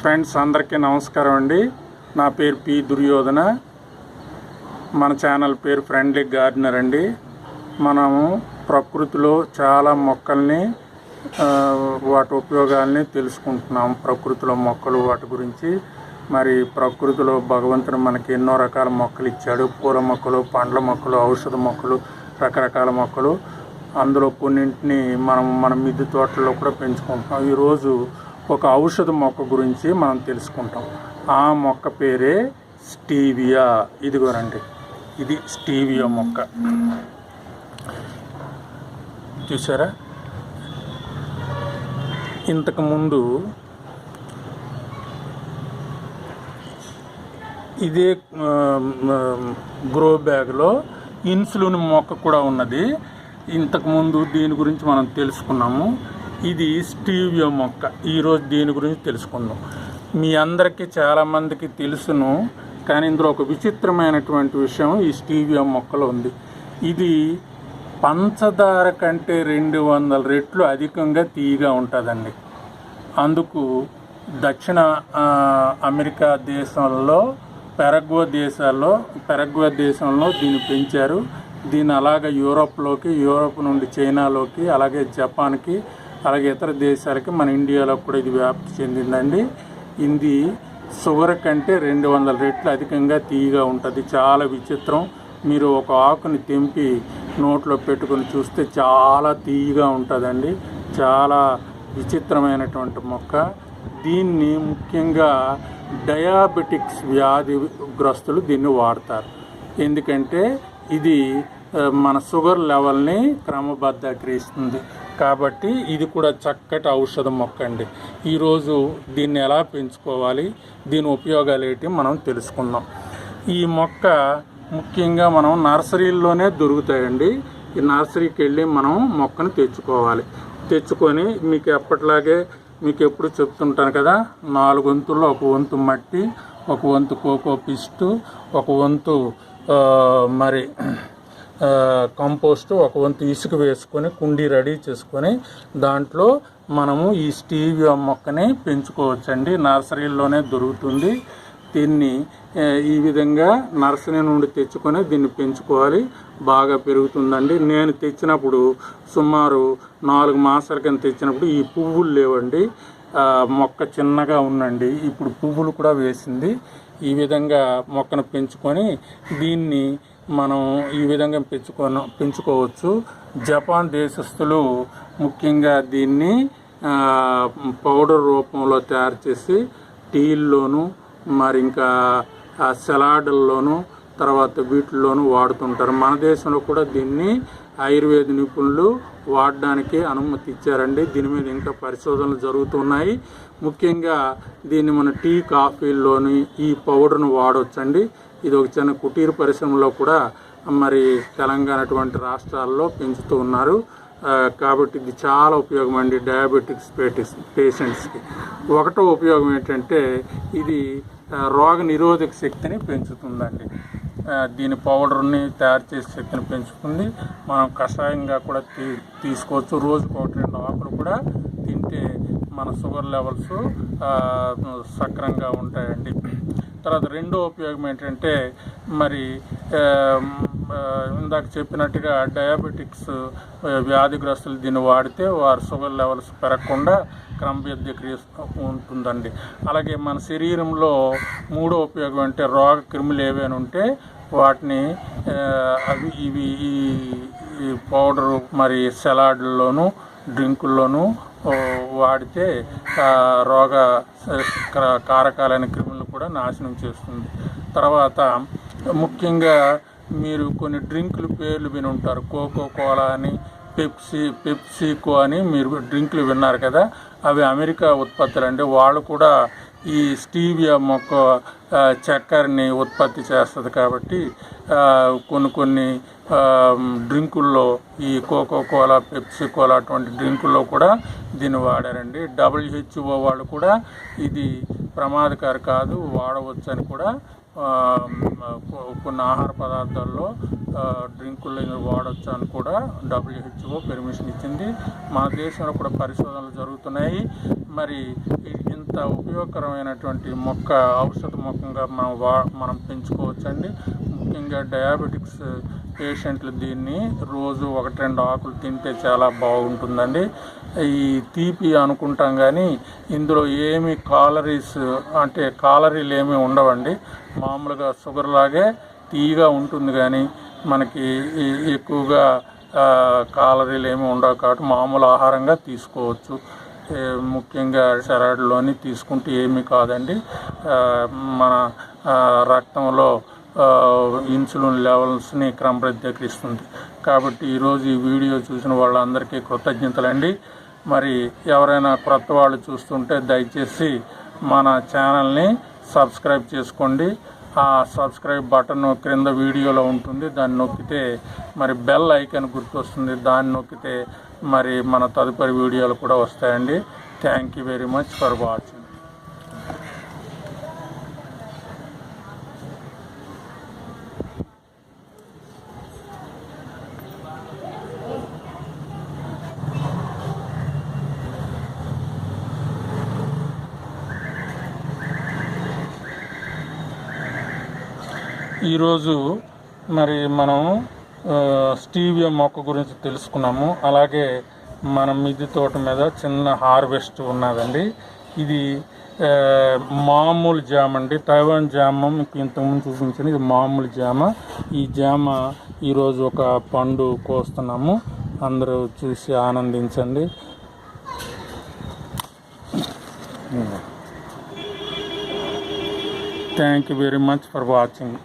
Friends అందరికీ నమస్కారం అండి. నా పేరు పి దుర్యోధన. మన ఛానల్ పేరు ఫ్రెండ్లీ గార్డెనర్ అండి. మనము ప్రకృతిలో చాలా మొక్కల్ని వాటి ఉపయోగాల్ని తెలుసుకుంటున్నాము. ప్రకృతిలో మొక్కలు వాటి గురించి. మరి ప్రకృతిలో భగవంతుడు మనకి ఎన్నో రకాల మొక్కలు ఇచ్చాడు. పూల మొక్కలు, పండ్ల మొక్కలు, ఔషధ మొక్కలు, రకరకాల మొక్కలు. అందులో కొన్నింటిని మన మిద్దె తోటల్లో కూడా పెంచుకుంటాం. ఈరోజు ఒక ఔషధ మొక్క గురించి మనం తెలుసుకుంటాం. ఆ మొక్క పేరే స్టీవియా. ఇదిగోనండి, ఇది స్టీవియా మొక్క. చూసారా? ఇంతకుముందు ఇదే గ్రో బ్యాగ్లో ఇన్సులిన్ మొక్క కూడా ఉన్నది. ఇంతకుముందు దీని గురించి మనం తెలుసుకున్నాము. ఇది స్టీవియా మొక్క. ఈరోజు దీని గురించి తెలుసుకుందాం. మీ అందరికీ చాలామందికి తెలుసును, కానీ ఇందులో ఒక విచిత్రమైనటువంటి విషయం ఈ స్టీవియా మొక్కలో ఉంది. ఇది పంచదార కంటే 200 రెట్లు అధికంగా తీయగా ఉంటుందండి. అందుకు దక్షిణ అమెరికా దేశంలో పెరగ్వే దేశంలో దీన్ని పెంచారు. దీన్ని అలాగే యూరోప్ నుండి చైనాలోకి, అలాగే జపాన్కి, అలాగే ఇతర దేశాలకి, మన ఇండియాలో కూడా ఇది వ్యాప్తి చెందిందండి. ఇది షుగర్ కంటే 200 రెట్లు అధికంగా తీయగా ఉంటుంది. చాలా విచిత్రం. మీరు ఒక ఆకుని తెంపి నోట్లో పెట్టుకొని చూస్తే చాలా తీయగా ఉంటుందండి. చాలా విచిత్రమైనటువంటి మొక్క. దీన్ని ముఖ్యంగా డయాబెటిక్స్ వ్యాధిగ్రస్తులు దీన్ని వాడతారు. ఎందుకంటే ఇది మన షుగర్ లెవెల్ని క్రమబద్ధీకరిస్తుంది. కాబట్టి ఇది కూడా చక్కటి ఔషధ మొక్క అండి. ఈరోజు దీన్ని ఎలా పెంచుకోవాలి, దీని ఉపయోగాలు ఏంటి మనం తెలుసుకుందాం. ఈ మొక్క ముఖ్యంగా మనం నర్సరీల్లోనే దొరుకుతాయండి. ఈ నర్సరీకి వెళ్ళి మనం మొక్కను తెచ్చుకొని మీకు ఎప్పటిలాగే మీకు ఎప్పుడు చెప్తుంటాను కదా, 4 వంతుల్లో ఒక వంతు మట్టి, ఒక వంతు కోకో పిస్టు, ఒక వంతు కంపోస్టు, ఒక వంతు ఇసుక వేసుకొని కుండీ రెడీ చేసుకొని దాంట్లో మనము ఈ స్టీవియా మొక్కని పెంచుకోవచ్చండి. నర్సరీల్లోనే దొరుకుతుంది. దీన్ని ఈ విధంగా నర్సరీ నుండి తెచ్చుకొని దీన్ని పెంచుకోవాలి. బాగా పెరుగుతుందండి. నేను తెచ్చినప్పుడు సుమారు 4 మాసాల కింద తెచ్చినప్పుడు ఈ పువ్వులు లేవండి. మొక్క చిన్నగా ఉందండి. ఇప్పుడు పువ్వులు కూడా వేసింది. ఈ విధంగా మొక్కను పెంచుకొని దీన్ని మనం ఈ విధంగా పెంచుకోవచ్చు. జపాన్ దేశస్తులు ముఖ్యంగా దీన్ని పౌడర్ రూపంలో తయారు చేసి టీల్లోనూ, మరి ఇంకా సలాడ్ల్లోనూ, తర్వాత వీటిల్లోనూ వాడుతుంటారు. మన దేశంలో కూడా దీన్ని ఆయుర్వేద నిపుణులు వాడడానికి అనుమతి ఇచ్చారండి. దీని మీద ఇంకా పరిశోధనలు జరుగుతున్నాయి. ముఖ్యంగా దీన్ని మన టీ, కాఫీల్లోని ఈ పౌడర్ను వాడవచ్చండి. ఇది ఒక చిన్న కుటీర పరిశ్రమలో కూడా మరి తెలంగాణ అటువంటి రాష్ట్రాల్లో పెంచుతూ ఉన్నారు. కాబట్టి ఇది చాలా ఉపయోగం అండి డయాబెటిక్స్ పేషెంట్స్కి. ఒకటో ఉపయోగం ఏంటంటే ఇది రోగ నిరోధక శక్తిని పెంచుతుందండి. దీని పౌడర్ని తయారు చేసే శక్తిని పెంచుతుంది. మనం కషాయంగా కూడా తీసుకోవచ్చు. రోజుకు 1-2 ఆకులు కూడా తింటే మన షుగర్ లెవెల్స్ సక్రంగా ఉంటాయండి. తర్వాత రెండో ఉపయోగం ఏంటంటే మరి ఇందాక చెప్పినట్టుగా డయాబెటిక్స్ వ్యాధిగ్రస్తులు దీన్ని వాడితే వారి షుగర్ లెవెల్స్ పెరగకుండా క్రమబద్ధీకరిస్తూ ఉంటుందండి. అలాగే మన శరీరంలో మూడో ఉపయోగం అంటే రోగ క్రిములు ఏవైనా ఉంటే వాటిని ఇవి ఈ పౌడరు మరి సలాడ్ల్లోనూ, డ్రింకుల్లోనూ వాడితే రోగ కారకాలైన క్రిములను కూడా నాశనం చేస్తుంది. తర్వాత ముఖ్యంగా మీరు కొన్ని డ్రింకుల పేర్లు విని ఉంటారు. కోకో కోలా అని, పెప్సీకో అని మీరు డ్రింకులు విన్నారు కదా. అవి అమెరికా ఉత్పత్తులు అండి. వాళ్ళు కూడా ఈ స్టీవియా మొక్క చక్కెరని ఉత్పత్తి చేస్తుంది. కాబట్టి కొన్ని డ్రింకుల్లో ఈ కోకో కోలా, పెప్సీ కోలా అటువంటి డ్రింకుల్లో కూడా దీన్ని వాడారండి. WHO వాళ్ళు కూడా ఇది ప్రమాదకారి కాదు, వాడవచ్చు అని కూడా కొన్ని ఆహార పదార్థాల్లో డ్రింకుల్లో వాడచ్చు అని కూడా WHO పర్మిషన్ ఇచ్చింది. మన దేశంలో కూడా పరిశోధనలు జరుగుతున్నాయి. మరి ఇంత ఇంత ఉపయోగకరమైనటువంటి మొక్క ఔషధ మొక్కగా మనం పెంచుకోవచ్చండి. ముఖ్యంగా డయాబెటిక్స్ పేషెంట్లు దీన్ని రోజు 1-2 ఆకులు తింటే చాలా బాగుంటుందండి. ఈ తీపి అనుకుంటాం కానీ ఇందులో ఏమి కాలరీలు ఏమీ ఉండవండి. మామూలుగా షుగర్ లాగే తీయగా ఉంటుంది కానీ మనకి ఎక్కువగా కాలరీలు ఏమి ఉండవు కాబట్టి మామూలు ఆహారంగా తీసుకోవచ్చు. ముఖ్యంగా సలాడ్లోని తీసుకుంటే ఏమీ కాదండి. మన రక్తంలో ఇన్సులిన్ లెవెల్స్ని క్రమబద్ధీకరిస్తుంది. కాబట్టి ఈరోజు ఈ వీడియో చూసిన వాళ్ళందరికీ కృతజ్ఞతలండి. మరి ఎవరైనా కొత్త వాళ్ళు చూస్తుంటే దయచేసి మన ఛానల్ని సబ్స్క్రైబ్ చేసుకోండి. ఆ సబ్స్క్రైబ్ బటన్ క్రింద వీడియోలో ఉంటుంది, దాన్ని నొక్కితే మరి బెల్ ఐకాన్ గుర్తొస్తుంది, దాన్ని నొక్కితే మరి మన తదుపరి వీడియోలు కూడా వస్తాయండి. Thank you very much for watching. ఈరోజు మరి మనం స్టీవియా మొక్క గురించి తెలుసుకున్నాము. అలాగే మన మిద్దె తోట మీద చిన్న హార్వెస్ట్ ఉన్నదండి. ఇది మామూలు జామ అండి, తైవాన్ జామ మీకు ఇంతకుముందు చూపించాను. ఇది మామూలు జామ. ఈ జామ ఈరోజు ఒక పండు కోస్తున్నాము. అందరూ చూసి ఆనందించండి. Thank you very much for watching.